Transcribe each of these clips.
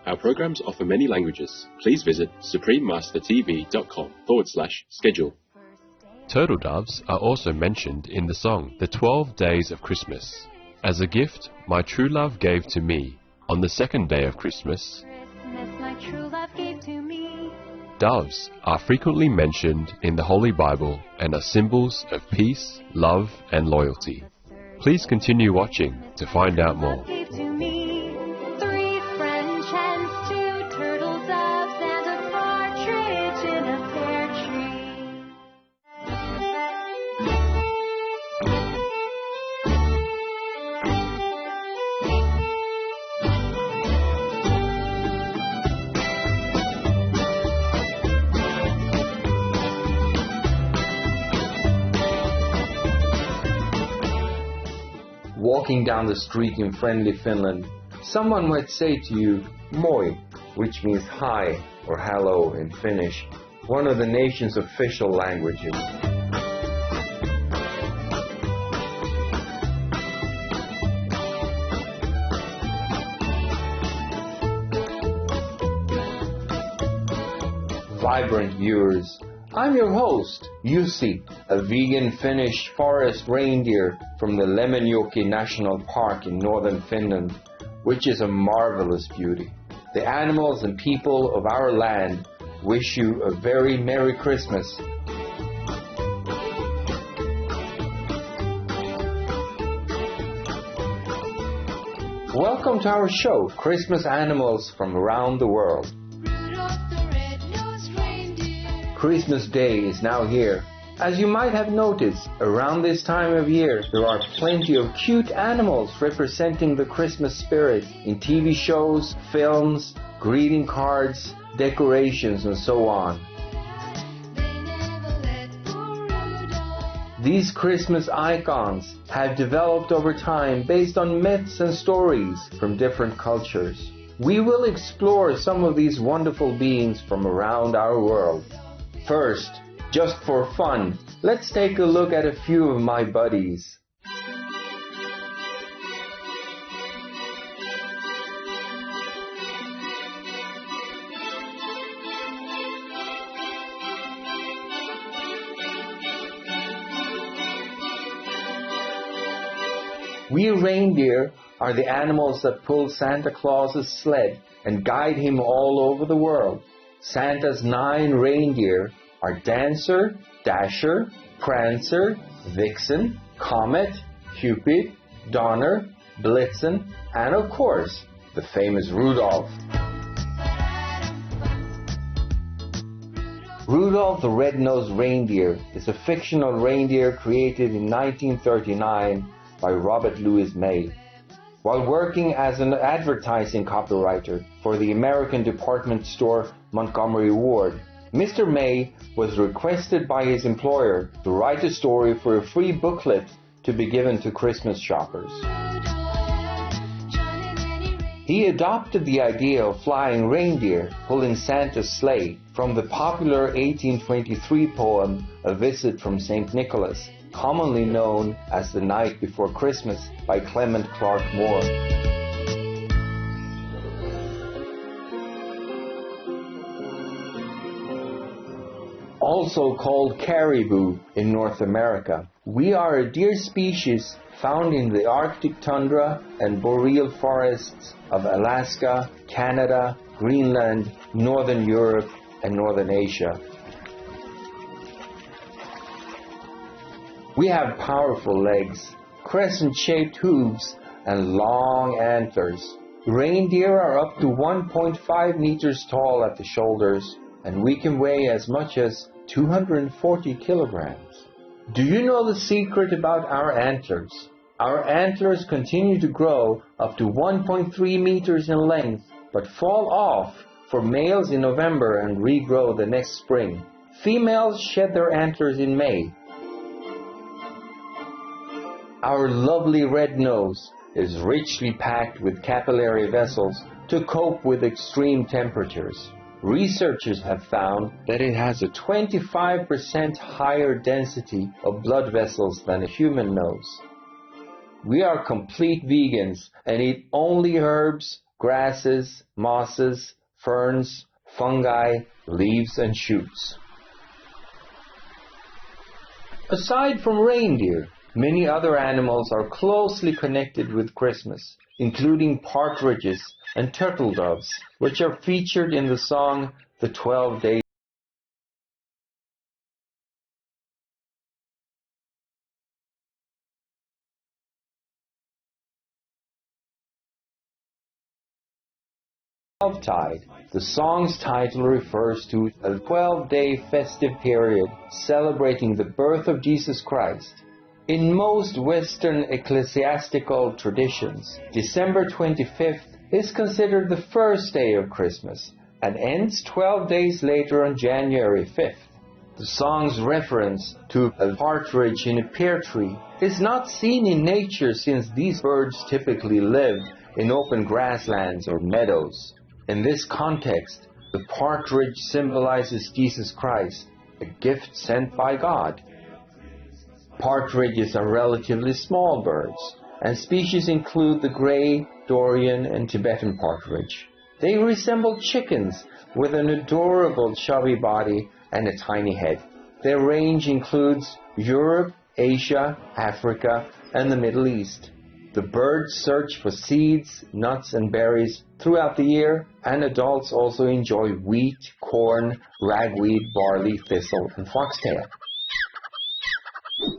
Our programs offer many languages. Please visit suprememastertv.com/schedule. Turtle doves are also mentioned in the song The 12 Days of Christmas. As a gift, my true love gave to me. On the second day of Christmas, my true love gave to me. Doves are frequently mentioned in the Holy Bible and are symbols of peace, love, and loyalty. Please continue watching to find out more. Gave to me 3 French hens, 2 turtle doves, and a partridge in a pear tree. Walking down the street in friendly Finland, someone might say to you, moi, which means hi or hello in Finnish, one of the nation's official languages. Vibrant viewers, I'm your host, Jussi, a vegan Finnish forest reindeer from the Lemmenjoki National Park in northern Finland, which is a marvelous beauty. The animals and people of our land wish you a very Merry Christmas. Welcome to our show, Christmas Animals from Around the World. Christmas Day is now here. As you might have noticed, around this time of year, there are plenty of cute animals representing the Christmas spirit in TV shows, films, greeting cards, decorations, and so on. These Christmas icons have developed over time based on myths and stories from different cultures. We will explore some of these wonderful beings from around our world. First, just for fun, let's take a look at a few of my buddies. We reindeer are the animals that pull Santa Claus's sled and guide him all over the world. Santa's 9 reindeer are Dancer, Dasher, Prancer, Vixen, Comet, Cupid, Donner, Blitzen, and of course, the famous Rudolph. Rudolph the Red-Nosed Reindeer is a fictional reindeer created in 1939 by Robert Louis May. While working as an advertising copywriter for the American department store Montgomery Ward, Mr. May was requested by his employer to write a story for a free booklet to be given to Christmas shoppers. He adopted the idea of flying reindeer pulling Santa's sleigh from the popular 1823 poem A Visit from St. Nicholas, commonly known as The Night Before Christmas by Clement Clark Moore. Also called caribou in North America, we are a deer species found in the Arctic tundra and boreal forests of Alaska, Canada, Greenland, Northern Europe, and Northern Asia. We have powerful legs, crescent-shaped hooves, and long antlers. Reindeer are up to 1.5 meters tall at the shoulders, and we can weigh as much as 240 kilograms. Do you know the secret about our antlers? Our antlers continue to grow up to 1.3 meters in length, but fall off for males in November and regrow the next spring. Females shed their antlers in May. Our lovely red nose is richly packed with capillary vessels to cope with extreme temperatures. Researchers have found that it has a 25% higher density of blood vessels than a human nose. We are complete vegans and eat only herbs, grasses, mosses, ferns, fungi, leaves and shoots. Aside from reindeer, many other animals are closely connected with Christmas, including partridges and turtle doves, which are featured in the song The 12 Days of Tide. The song's title refers to a 12-day festive period celebrating the birth of Jesus Christ. In most Western ecclesiastical traditions, December 25th is considered the first day of Christmas and ends 12 days later on January 5th. The song's reference to a partridge in a pear tree is not seen in nature, since these birds typically live in open grasslands or meadows. In this context, the partridge symbolizes Jesus Christ, a gift sent by God. Partridges are relatively small birds, and species include the gray, Dorian, and Tibetan partridge. They resemble chickens with an adorable chubby body and a tiny head. Their range includes Europe, Asia, Africa, and the Middle East. The birds search for seeds, nuts, and berries throughout the year, and adults also enjoy wheat, corn, ragweed, barley, thistle, and foxtail.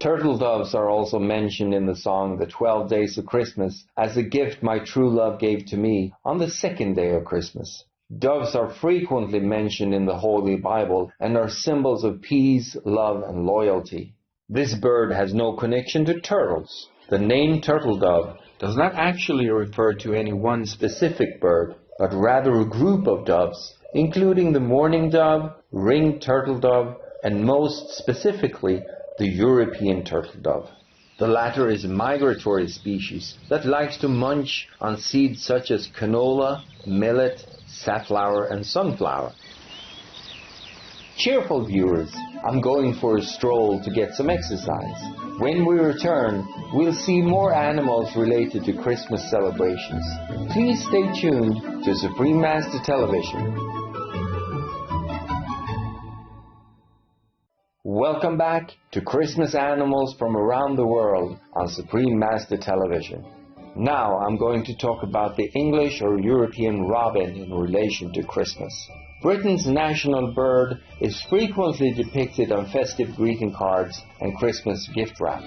Turtle doves are also mentioned in the song The 12 Days of Christmas as a gift my true love gave to me on the second day of Christmas. Doves are frequently mentioned in the Holy Bible and are symbols of peace, love, and loyalty. This bird has no connection to turtles. The name turtle dove does not actually refer to any one specific bird, but rather a group of doves, including the mourning dove, ringed turtle dove, and most specifically, the European turtle dove. The latter is a migratory species that likes to munch on seeds such as canola, millet, safflower, and sunflower. Cheerful viewers, I'm going for a stroll to get some exercise. When we return, we'll see more animals related to Christmas celebrations. Please stay tuned to Supreme Master Television. Welcome back to Christmas Animals from Around the World on Supreme Master Television. Now I'm going to talk about the English or European robin in relation to Christmas. Britain's national bird is frequently depicted on festive greeting cards and Christmas gift wrap.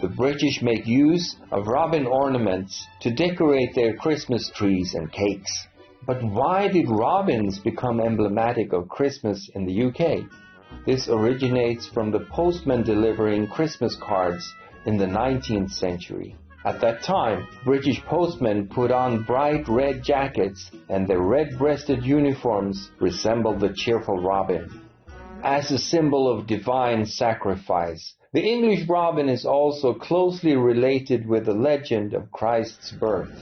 The British make use of robin ornaments to decorate their Christmas trees and cakes. But why did robins become emblematic of Christmas in the UK? This originates from the postman delivering Christmas cards in the 19th century. At that time, British postmen put on bright red jackets, and their red-breasted uniforms resembled the cheerful robin. As a symbol of divine sacrifice, the English robin is also closely related with the legend of Christ's birth.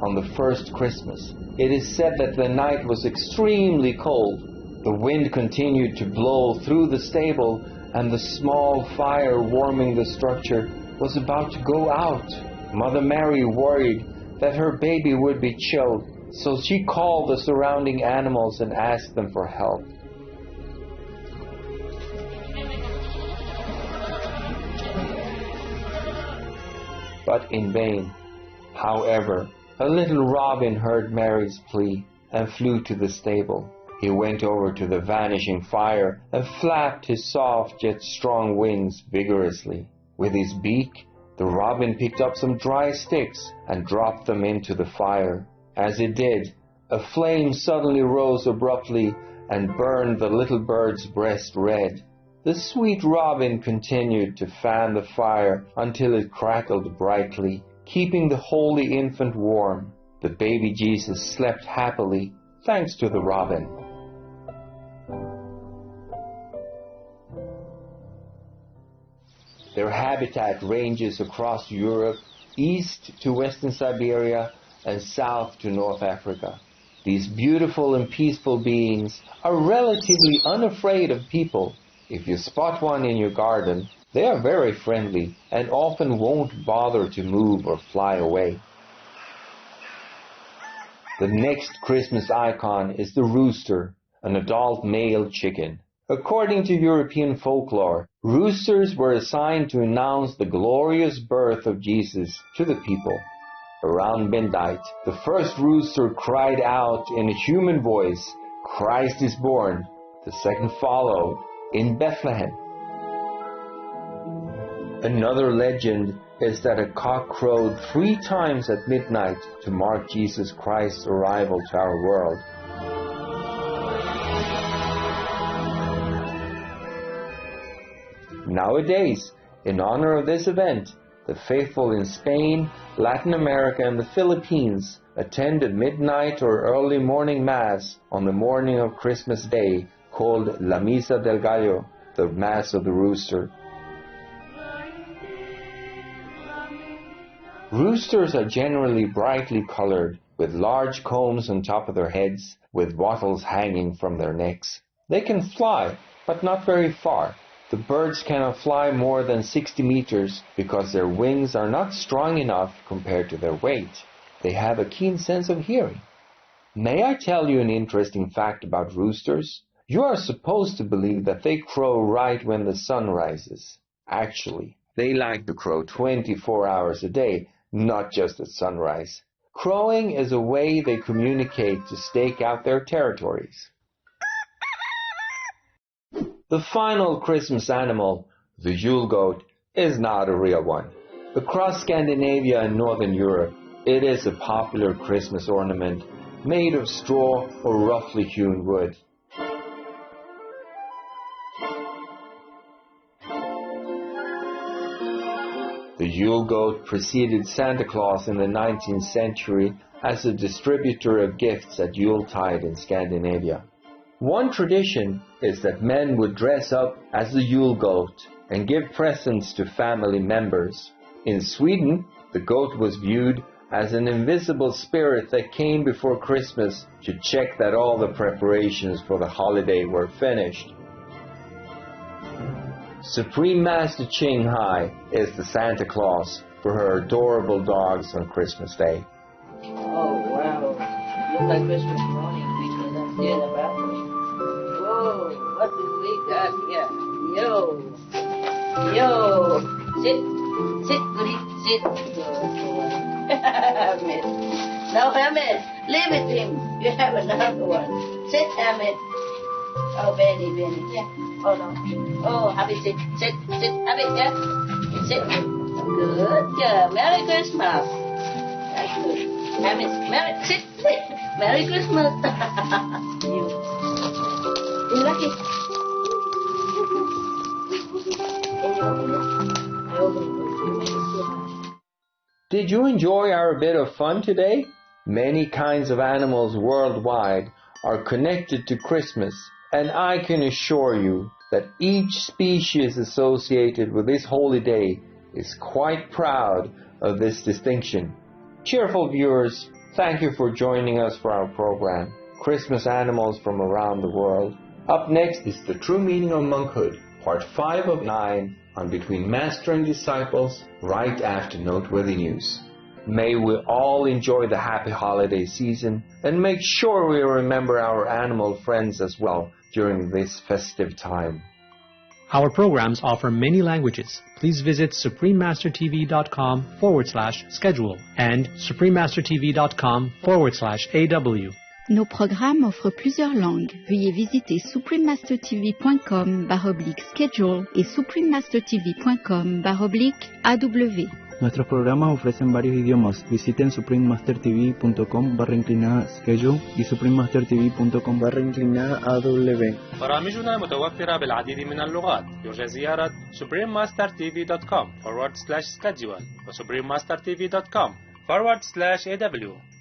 On the first Christmas, it is said that the night was extremely cold. The wind continued to blow through the stable, and the small fire warming the structure was about to go out. Mother Mary worried that her baby would be chilled, so she called the surrounding animals and asked them for help. But in vain. However, a little robin heard Mary's plea and flew to the stable. He went over to the vanishing fire and flapped his soft yet strong wings vigorously. With his beak, the robin picked up some dry sticks and dropped them into the fire. As it did, a flame suddenly rose abruptly and burned the little bird's breast red. The sweet robin continued to fan the fire until it crackled brightly, keeping the holy infant warm. The baby Jesus slept happily, thanks to the robin. Their habitat ranges across Europe, east to western Siberia, and south to North Africa. These beautiful and peaceful beings are relatively unafraid of people. If you spot one in your garden, they are very friendly and often won't bother to move or fly away. The next Christmas icon is the rooster, an adult male chicken. According to European folklore, roosters were assigned to announce the glorious birth of Jesus to the people. Around midnight, the first rooster cried out in a human voice, "Christ is born." The second followed in Bethlehem. Another legend is that a cock crowed 3 times at midnight to mark Jesus Christ's arrival to our world. Nowadays, in honor of this event, the faithful in Spain, Latin America, and the Philippines attend a midnight or early morning mass on the morning of Christmas Day, called La Misa del Gallo, the Mass of the Rooster. Roosters are generally brightly colored, with large combs on top of their heads, with wattles hanging from their necks. They can fly, but not very far. The birds cannot fly more than 60 meters because their wings are not strong enough compared to their weight. They have a keen sense of hearing. May I tell you an interesting fact about roosters? You are supposed to believe that they crow right when the sun rises. Actually, they like to crow 24 hours a day, not just at sunrise. Crowing is a way they communicate to stake out their territories. The final Christmas animal, the Yule goat, is not a real one. Across Scandinavia and Northern Europe, it is a popular Christmas ornament made of straw or roughly hewn wood. The Yule goat preceded Santa Claus in the 19th century as a distributor of gifts at Yuletide in Scandinavia. One tradition is that men would dress up as the Yule goat and give presents to family members. In Sweden, the goat was viewed as an invisible spirit that came before Christmas to check that all the preparations for the holiday were finished. Supreme Master CHINGHAI is the Santa Claus for her adorable dogs on Christmas Day. Oh, wow. Look like Christmas morning because I'm here in the bathroom. Whoa, what do we got here? Yo. Yo. Sit, goody, sit. Good boy. Hamid. Now, Hamid, leave it to him. You have another one. Sit, Hamid. Oh, Benny. Yeah. Oh, no. Oh, Hamid, sit. Hamid, yeah. Sit. Good girl. Merry Christmas. That's good. Hamid, sit. Merry Christmas. You like it? Did you enjoy our bit of fun today? Many kinds of animals worldwide are connected to Christmas, and I can assure you that each species associated with this holy day is quite proud of this distinction. Cheerful viewers, thank you for joining us for our program, Christmas Animals from Around the World. Up next is The True Meaning of Monkhood, Part 5 of 9, on Between Master and Disciples, right after Noteworthy News. May we all enjoy the happy holiday season and make sure we remember our animal friends as well during this festive time. Our programs offer many languages. Please visit suprememastertv.com/schedule and suprememastertv.com/AW. Nos programmes offrent plusieurs langues. Veuillez visiter suprememastertv.com/schedule et suprememastertv.com/AW. Nuestros programas ofrecen varios idiomas. Visiten suprememastertv.com/schedule y suprememastertv.com/AW. برامجنا متوفرة بالعديد من اللغات. يرجى زيارة suprememastertv.com/schedule و suprememastertv.com/AW.